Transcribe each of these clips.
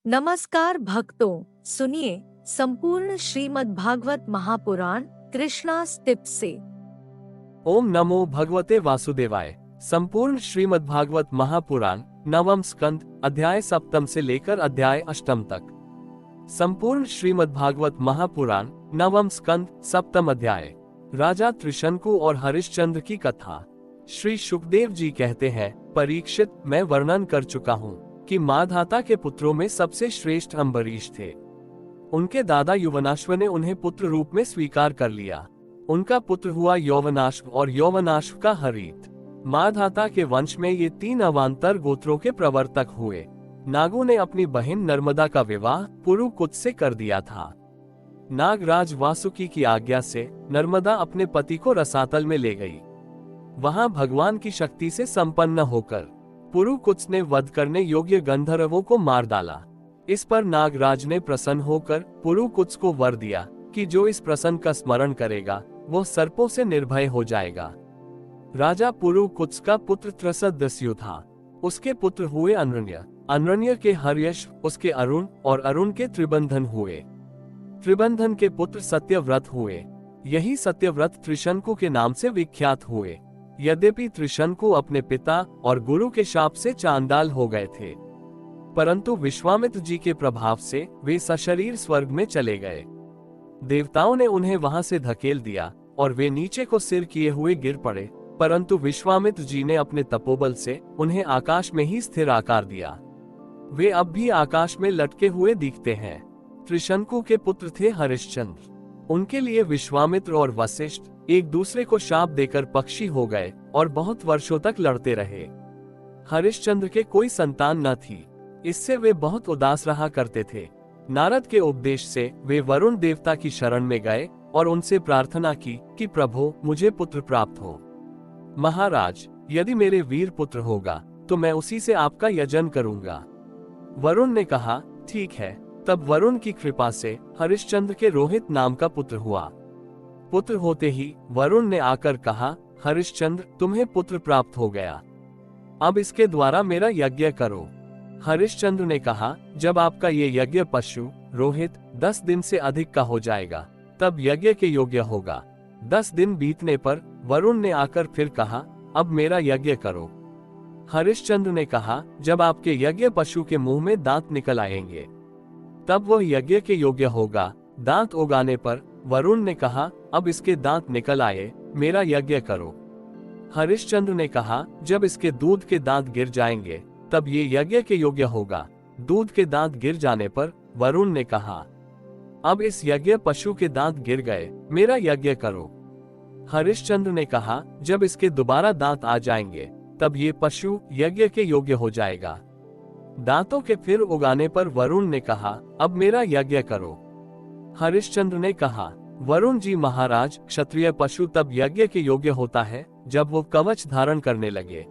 नमस्कार भक्तों, सुनिए संपूर्ण श्रीमद् भागवत महापुराण कृष्णा टिप्स से। ओम नमो भगवते वासुदेवाय। संपूर्ण श्रीमद् भागवत महापुराण नवम स्कंद अध्याय सप्तम से लेकर अध्याय अष्टम तक। संपूर्ण श्रीमद् भागवत महापुराण नवम स्कंद सप्तम अध्याय। राजा त्रिशंकु और हरिश्चंद्र की कथा। श्री सुखदेव जी कहते हैं, परीक्षित, मैं वर्णन कर चुका हूँ कि माधाता के पुत्रों में सबसे श्रेष्ठ अम्बरीश थे। उनके दादा युवनाश्व ने उन्हें पुत्र रूप में स्वीकार कर लिया। उनका पुत्र हुआ यौवनाश्व और यौवनाश्व का हरित। माधाता के वंश में ये 3 अवान्तर गोत्रों के प्रवर्तक हुए। नागों ने अपनी बहन नर्मदा का विवाह पुरुकुत से कर दिया था। नागराज वासुकी की आज्ञा से नर्मदा अपने पति को रसातल में ले गई। वहां भगवान की शक्ति से संपन्न होकर पुरुकुत्स ने वध करने योग्य गंधर्वों को मार डाला। इस पर नागराज ने प्रसन्न होकर पुरुकुत्स को वर दिया कि जो इस प्रसन्न का स्मरण करेगा वो सर्पों से निर्भय हो जाएगा। राजा पुरुकुत्स का पुत्र त्रसदस्यु था। उसके पुत्र हुए अनरण्य, अनरण्य के हर्यश, उसके अरुण और अरुण के त्रिबंधन हुए। त्रिबंधन के पुत्र सत्यव्रत हुए। यही सत्यव्रत त्रिशंकु के नाम से विख्यात हुए। यद्यपि त्रिशंकु अपने पिता और गुरु के शाप से चांडाल हो गए थे, परंतु विश्वामित्र जी के प्रभाव से वे सशरीर स्वर्ग में चले गए। देवताओं ने उन्हें वहां से धकेल दिया और वे नीचे को सिर किए हुए गिर पड़े, परंतु विश्वामित्र जी ने अपने तपोबल से उन्हें आकाश में ही स्थिर आकार दिया। वे अब भी आकाश में लटके हुए दिखते हैं। त्रिशंकु के पुत्र थे हरिश्चंद्र। उनके लिए विश्वामित्र और वशिष्ठ एक दूसरे को शाप देकर पक्षी हो गए और बहुत वर्षों तक लड़ते रहे। हरिश्चंद्र के कोई संतान न थी, इससे वे बहुत उदास रहा करते थे। नारद के उपदेश से वे वरुण देवता की शरण में गए और उनसे प्रार्थना की कि प्रभु, मुझे पुत्र प्राप्त हो। महाराज, यदि मेरे वीर पुत्र होगा तो मैं उसी से आपका यजन करूंगा। वरुण ने कहा, ठीक है। तब वरुण की कृपा से हरिश्चंद्र के रोहित नाम का पुत्र हुआ। पुत्र होते ही वरुण ने आकर कहा, हरिश्चंद्र, तुम्हें पुत्र प्राप्त हो गया। अब इसके द्वारा मेरा यज्ञ करो। हरिश्चंद्र ने कहा, जब आपका ये यज्ञ पशु रोहित 10 दिन से अधिक का हो जाएगा तब यज्ञ के योग्य होगा। 10 दिन बीतने पर वरुण ने आकर फिर कहा, अब मेरा यज्ञ करो। हरिश्चंद्र ने कहा, जब आपके यज्ञ पशु के मुंह में दांत निकल आएंगे तब वह यज्ञ के योग्य होगा। दांत उगाने पर वरुण ने कहा, अब इसके दांत निकल आए, मेरा यज्ञ करो। हरिश्चंद्र ने कहा, जब इसके दूध के दांत गिर जाएंगे तब ये यज्ञ के योग्य होगा। दूध के दांत गिर जाने पर वरुण ने कहा, अब इस यज्ञ पशु के दांत गिर गए, मेरा यज्ञ करो। हरिश्चंद्र ने कहा, जब इसके दोबारा दांत आ जाएंगे तब ये पशु यज्ञ के योग्य हो जाएगा। दांतों के फिर उगाने पर वरुण ने कहा, अब मेरा यज्ञ करो। हरिश्चंद्र ने कहा, वरुण जी महाराज, क्षत्रिय पशु तब यज्ञ के योग्य होता है जब वो कवच धारण करने लगे।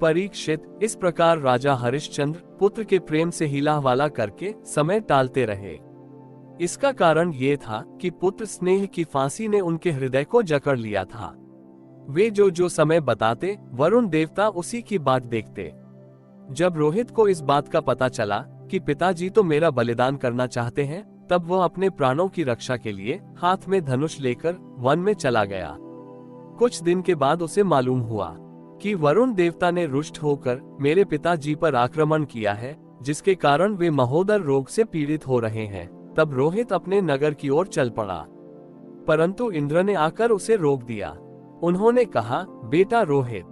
परीक्षित, इस प्रकार राजा हरिश्चंद्र पुत्र के प्रेम से हिलाहवाला करके समय टालते रहे। इसका कारण ये था कि पुत्र स्नेह की फांसी ने उनके हृदय को जकड़ लिया था। वे जो समय बताते वरुण देवता उसी की बात देखते। जब रोहित को इस बात का पता चला कि पिताजी तो मेरा बलिदान करना चाहते हैं, तब वह अपने प्राणों की रक्षा के लिए हाथ में धनुष लेकर वन में चला गया। कुछ दिन के बाद उसे मालूम हुआ कि वरुण देवता ने रुष्ट होकर मेरे पिताजी पर आक्रमण किया है, जिसके कारण वे महोदर रोग से पीड़ित हो रहे हैं। तब रोहित अपने नगर की ओर चल पड़ा, परंतु इंद्र ने आकर उसे रोक दिया। उन्होंने कहा, बेटा रोहित,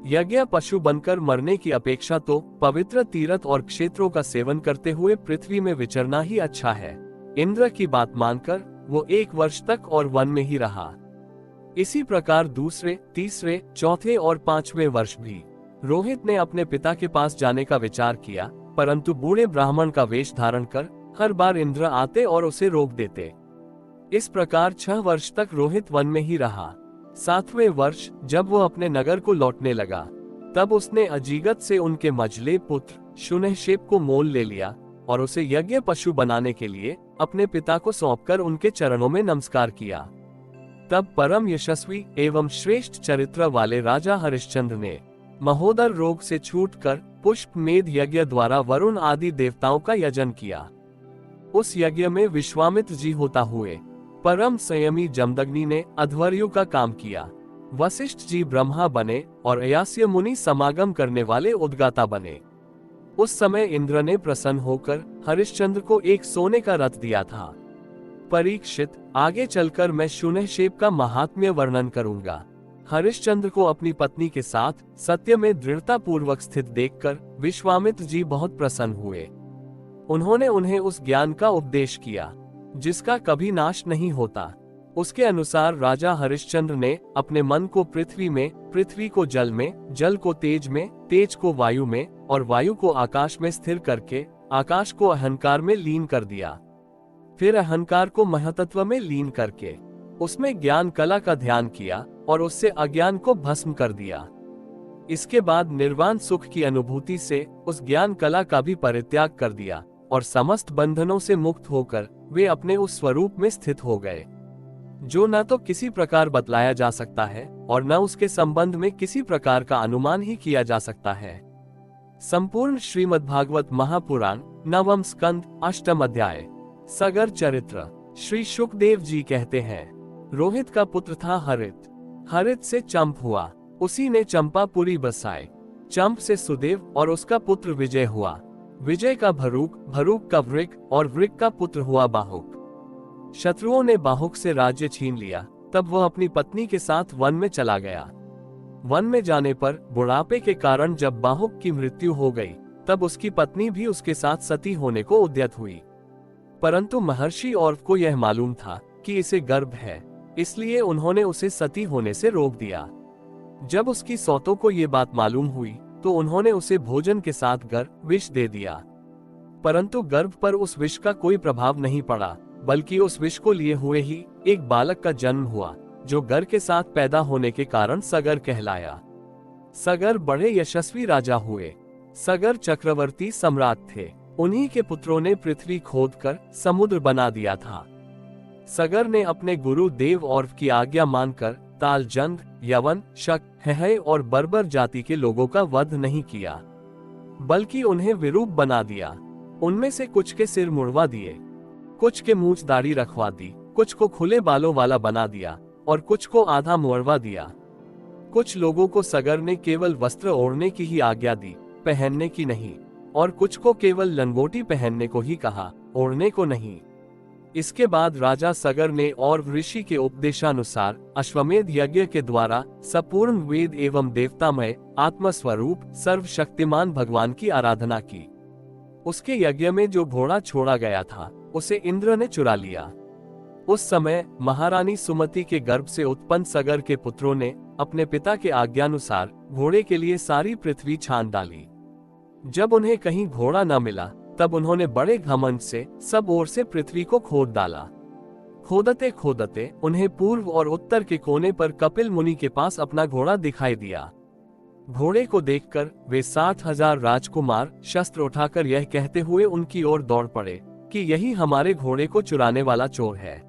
यज्ञ पशु बनकर मरने की अपेक्षा तो पवित्र तीर्थ और क्षेत्रों का सेवन करते हुए पृथ्वी में विचरना ही अच्छा है। इंद्र की बात मानकर वो 1 वर्ष तक और वन में ही रहा। इसी प्रकार दूसरे, तीसरे, चौथे और 5वें वर्ष भी रोहित ने अपने पिता के पास जाने का विचार किया, परंतु बूढ़े ब्राह्मण का वेश धारण कर हर बार इंद्र आते और उसे रोक देते। इस प्रकार 6 वर्ष तक रोहित वन में ही रहा। 7वें वर्ष जब वो अपने नगर को लौटने लगा तब उसने अजीगत से उनके मझले पुत्र शुनहशेप को मोल ले लिया और उसे यज्ञ पशु बनाने के लिए अपने पिता को सौंपकर उनके चरणों में नमस्कार किया। तब परम यशस्वी एवं श्रेष्ठ चरित्र वाले राजा हरिश्चंद्र ने महोदर रोग से छूटकर पुष्पमेध यज्ञ द्वारा वरुण आदि देवताओं का यजन किया। उस यज्ञ में विश्वामित्र जी होता हुए परम संयमी जमदग्नि ने अध्वर्यु का काम किया। वशिष्ठ जी ब्रह्मा बने और अयास्य मुनि समागम करने वाले उद्गाता बने। उस समय इंद्र ने प्रसन्न होकर हरिश्चंद्र को एक सोने का रथ दिया था। परीक्षित, आगे चलकर मैं शून्यशेप का महात्म्य वर्णन करूंगा। हरिश्चंद्र को अपनी पत्नी के साथ सत्य में दृढ़ता पूर्वक स्थित देखकर विश्वामित्र जी बहुत प्रसन्न हुए। उन्होंने उन्हें उस ज्ञान का उपदेश किया जिसका कभी नाश नहीं होता। उसके अनुसार राजा हरिश्चंद्र ने अपने मन को पृथ्वी में, पृथ्वी को जल में, जल को तेज में, तेज को वायु में और वायु को आकाश में स्थिर करके आकाश को अहंकार में लीन कर दिया। फिर अहंकार को महतत्व में लीन करके उसमें ज्ञान कला का ध्यान किया और उससे अज्ञान को भस्म कर दिया। इसके बाद निर्वाण सुख की अनुभूति से उस ज्ञान कला का भी परित्याग कर दिया और समस्त बंधनों से मुक्त होकर वे अपने उस स्वरूप में स्थित हो गए जो न तो किसी प्रकार बतलाया जा सकता है और न उसके संबंध में किसी प्रकार का अनुमान ही किया जा सकता है। संपूर्ण श्रीमद्भागवत महापुराण, नवम स्कंद, अष्टम अध्याय। सगर चरित्र। श्री शुकदेव जी कहते हैं, रोहित का पुत्र था हरित। हरित से चंप हुआ, उसी ने चंपापुरी बसाए। चंप से सुदेव और उसका पुत्र विजय हुआ। विजय का भरूक, भरूक का वृक और वृक का पुत्र हुआ बाहुक। शत्रुओं ने बाहुक से राज्य छीन लिया। तब वह अपनी पत्नी के साथ वन में चला गया। वन में जाने पर बुढ़ापे के कारण जब बाहुक की मृत्यु हो गई तब उसकी पत्नी भी उसके साथ सती होने को उद्यत हुई। परंतु महर्षि और्व को यह मालूम था कि इसे गर्भ है, इसलिए उन्होंने उसे सती होने से रोक दिया। जब उसकी सौतों को ये बात मालूम हुई तो उन्होंने उसे भोजन के साथ गर्भ विष दे दिया। परंतु गर्भ पर उस विष का कोई प्रभाव नहीं पड़ा, बल्कि उस विष को लिए हुए ही एक बालक का जन्म हुआ जो गर के साथ पैदा होने के कारण सगर कहलाया। सगर बड़े यशस्वी राजा हुए। सगर चक्रवर्ती सम्राट थे। उन्हीं के पुत्रों ने पृथ्वी खोदकर समुद्र बना दिया था। सगर ने अपने गुरु देव और्व की आज्ञा मानकर तालजंद, यवन, शक, हय और बर्बर जाति के लोगों का वध नहीं किया, बल्कि उन्हें विरूप बना दिया। उनमें से कुछ के सिर मुड़वा दिए, कुछ के मूंछ दाढ़ी रखवा दी, कुछ को खुले बालों वाला बना दिया और कुछ को आधा मुड़वा दिया। कुछ लोगों को सगर ने केवल वस्त्र ओढ़ने की ही आज्ञा दी, पहनने की नहीं, और कुछ को केवल लंगोटी पहनने को ही कहा, ओढ़ने को नहीं। इसके बाद राजा सगर ने और ऋषि के उपदेशानुसार अश्वमेध यज्ञ के द्वारा संपूर्ण वेद एवं देवतामय आत्मस्वरूप सर्वशक्तिमान भगवान की आराधना की। उसके यज्ञ में जो घोड़ा छोड़ा गया था उसे इंद्र ने चुरा लिया। उस समय महारानी सुमति के गर्भ से उत्पन्न सगर के पुत्रों ने अपने पिता के आज्ञानुसार घोड़े के लिए सारी पृथ्वी छान डाली। जब उन्हें कहीं घोड़ा न मिला तब उन्होंने बड़े घमंड से सब ओर से पृथ्वी को खोद डाला। खोदते खोदते उन्हें पूर्व और उत्तर के कोने पर कपिल मुनि के पास अपना घोड़ा दिखाई दिया। घोड़े को देखकर वे 60,000 राजकुमार शस्त्र उठाकर यह कहते हुए उनकी ओर दौड़ पड़े कि यही हमारे घोड़े को चुराने वाला चोर है।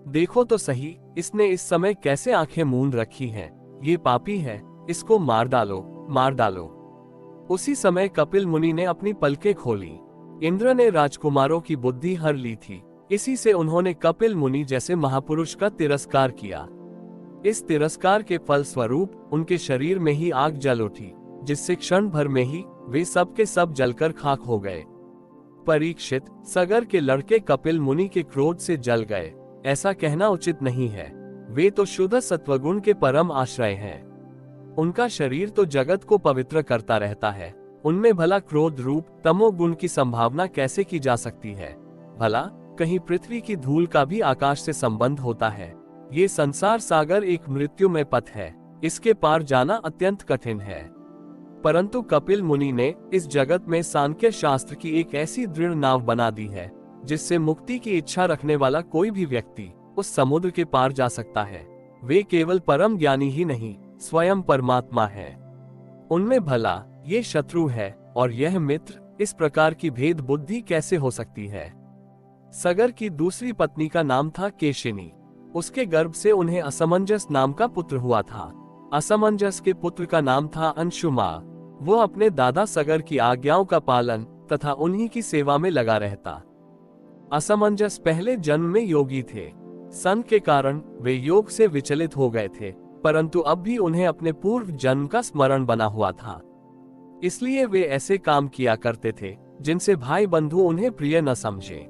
देखो तो सही, इसने इस समय कैसे आंखें मूंद रखी हैं। ये पापी है, इसको मार डालो, मार डालो। उसी समय कपिल मुनि ने अपनी पलकें खोली। इंद्र ने राजकुमारों की बुद्धि हर ली थी। इसी से उन्होंने कपिल मुनि जैसे महापुरुष का तिरस्कार किया। इस तिरस्कार के फल स्वरूप उनके शरीर में ही आग जल उठी, जिससे क्षण भर में ही वे सब के सब जलकर खाक हो गए। परीक्षित, सगर के लड़के कपिल मुनि के क्रोध से जल गए, ऐसा कहना उचित नहीं है। वे तो शुद्ध सत्वगुण के परम आश्रय हैं। उनका शरीर तो जगत को पवित्र करता रहता है, उनमें भला क्रोध रूप तमोगुण की संभावना कैसे की जा सकती है। भला कहीं पृथ्वी की धूल का भी आकाश से संबंध होता है। ये संसार सागर एक मृत्युमय पथ है, इसके पार जाना अत्यंत कठिन है। परंतु कपिल मुनि ने इस जगत में सांख्य शास्त्र की एक ऐसी दृढ़ नाव बना दी है जिससे मुक्ति की इच्छा रखने वाला कोई भी व्यक्ति उस समुद्र के पार जा सकता है। वे केवल परम ज्ञानी ही नहीं, स्वयं परमात्मा है। उनमें भला ये शत्रु है और यह मित्र, इस प्रकार की भेद बुद्धि कैसे हो सकती है। सगर की दूसरी पत्नी का नाम था केशिनी। उसके गर्भ से उन्हें असमंजस नाम का पुत्र हुआ था। असमंजस के पुत्र का नाम था अंशुमान। वो अपने दादा सगर की आज्ञाओं का पालन तथा उन्हीं की सेवा में लगा रहता। असमंजस पहले जन्म में योगी थे। सन के कारण वे योग से विचलित हो गए थे, परंतु अब भी उन्हें अपने पूर्व जन्म का स्मरण बना हुआ था। इसलिए वे ऐसे काम किया करते थे जिनसे भाई बंधु उन्हें प्रिय न समझे।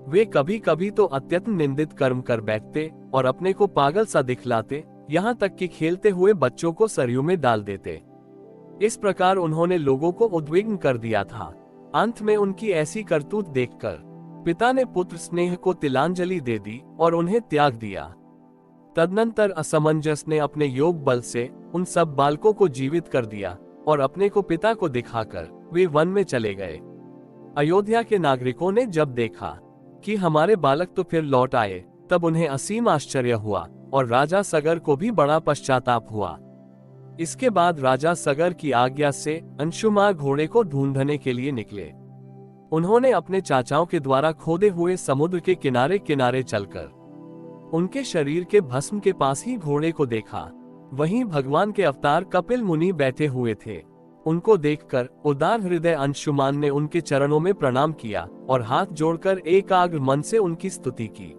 वे कभी कभी तो अत्यंत निंदित कर्म कर बैठते और अपने को पागल सा दिखलाते, यहाँ तक कि खेलते हुए बच्चों को सरयू में डाल देते। इस प्रकार उन्होंने लोगों को उद्विग्न कर दिया था। अंत में उनकी ऐसी करतूत देखकर पिता ने पुत्र स्नेह को तिलांजलि दे दी और उन्हें त्याग दिया। तदनंतर असमंजस ने अपने योग बल से उन सब बालकों को जीवित कर दिया और अपने को पिता को दिखाकर वे वन में चले गए। अयोध्या के नागरिकों ने जब देखा कि हमारे बालक तो फिर लौट आए, तब उन्हें असीम आश्चर्य हुआ और राजा सगर को भी बड़ा पश्चाताप हुआ। इसके बाद राजा सगर की आज्ञा से अंशुमान घोड़े को ढूंढने के लिए निकले। उन्होंने अपने चाचाओं के द्वारा खोदे हुए समुद्र के किनारे किनारे चलकर उनके शरीर के भस्म के पास ही घोड़े को देखा। वहीं भगवान के अवतार कपिल मुनि बैठे हुए थे। उनको देखकर उदार हृदय अंशुमान ने उनके चरणों में प्रणाम किया और हाथ जोड़कर एकाग्र मन से उनकी स्तुति की।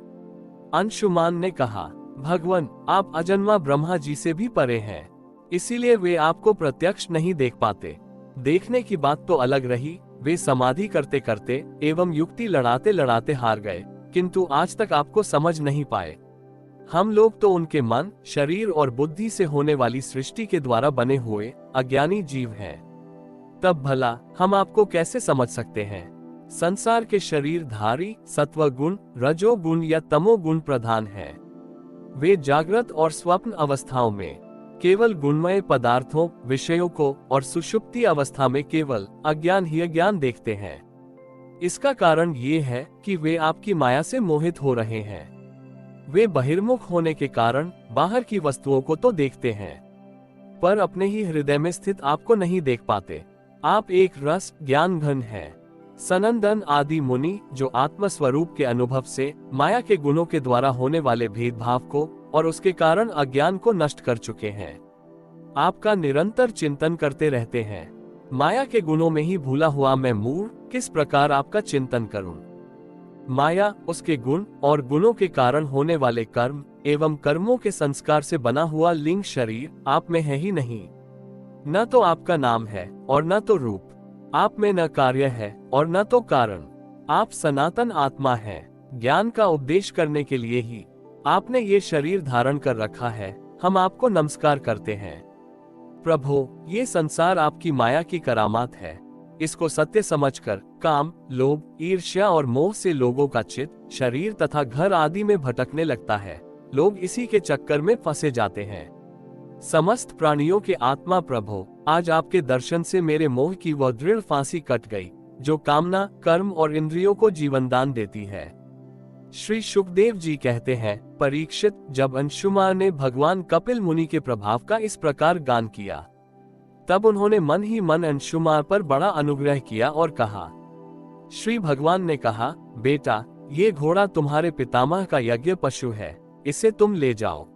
अंशुमान ने कहा, भगवान, आप अजन्मा ब्रह्मा जी से भी परे हैं, इसीलिए वे आपको प्रत्यक्ष नहीं देख पाते। देखने की बात तो अलग रही, वे समाधि करते करते एवं युक्ति लड़ाते लड़ाते हार गए, किंतु आज तक आपको समझ नहीं पाए। हम लोग तो उनके मन, शरीर और बुद्धि से होने वाली सृष्टि के द्वारा बने हुए अज्ञानी जीव हैं। तब भला हम आपको कैसे समझ सकते हैं? संसार के शरीरधारी सत्व गुण, रजो गुण या तमो गुण प्रधान हैं। वे जागृत और स्वप्न अवस्थाओं में केवल गुणमय पदार्थों, विषयों को और सुषुप्ति अवस्था में केवल अज्ञान ही अज्ञान देखते हैं। इसका कारण ये है कि वे आपकी माया से मोहित हो रहे हैं। वे बहिर्मुख होने के कारण बाहर की वस्तुओं को तो देखते हैं, पर अपने ही हृदय में स्थित आपको नहीं देख पाते। आप एक रस ज्ञान घन हैं। सनंदन आदि मुनि जो आत्म स्वरूप के अनुभव से माया के गुणों के द्वारा होने वाले भेदभाव को और उसके कारण अज्ञान को नष्ट कर चुके हैं, आपका निरंतर चिंतन करते रहते हैं। माया के गुणों में ही भूला हुआ मैं मूढ़ किस प्रकार आपका चिंतन करूं? माया, उसके गुण और गुणों के कारण होने वाले कर्म एवं कर्मों के संस्कार से बना हुआ लिंग शरीर आप में है ही नहीं। न तो आपका नाम है और न तो रूप, आप में न कार्य है और न तो कारण। आप सनातन आत्मा हैं। ज्ञान का उपदेश करने के लिए ही आपने ये शरीर धारण कर रखा है। हम आपको नमस्कार करते हैं। प्रभु, ये संसार आपकी माया की करामात है। इसको सत्य समझकर काम, लोभ, ईर्ष्या और मोह से लोगों का चित्त शरीर तथा घर आदि में भटकने लगता है। लोग इसी के चक्कर में फंसे जाते हैं। समस्त प्राणियों के आत्मा प्रभु, आज आपके दर्शन से मेरे मोह की वह दृढ़ फांसी कट गई जो कामना, कर्म और इंद्रियों को जीवन दान देती है। श्री सुखदेव जी कहते हैं, परीक्षित, जब अंशुमान ने भगवान कपिल मुनि के प्रभाव का इस प्रकार गान किया, तब उन्होंने मन ही मन अंशुमान पर बड़ा अनुग्रह किया और कहा। श्री भगवान ने कहा, बेटा, ये घोड़ा तुम्हारे पितामह का यज्ञ पशु है, इसे तुम ले जाओ।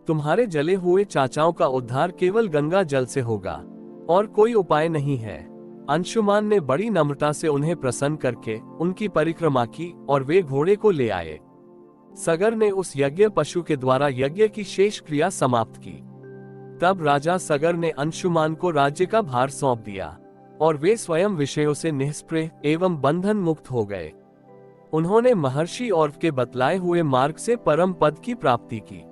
तुम्हारे जले हुए चाचाओं का उद्धार केवल गंगा जल से होगा और कोई उपाय नहीं है। अंशुमान ने बड़ी नम्रता से उन्हें प्रसन्न करके उनकी परिक्रमा की और वे घोड़े को ले आए। सगर ने उस यज्ञ पशु के द्वारा यज्ञ की शेष क्रिया समाप्त की। तब राजा सगर ने अंशुमान को राज्य का भार सौंप दिया और वे स्वयं विषयों से निष्प्रह एवं बंधन मुक्त हो गए। उन्होंने महर्षि और के बतलाए हुए मार्ग से परम पद की प्राप्ति की।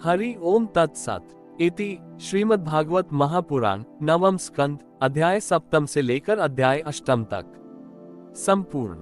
हरि ओम तत्सत। इति श्रीमद्भागवत महापुराण नवम स्कंद अध्याय 7 से लेकर अध्याय 8 तक संपूर्ण।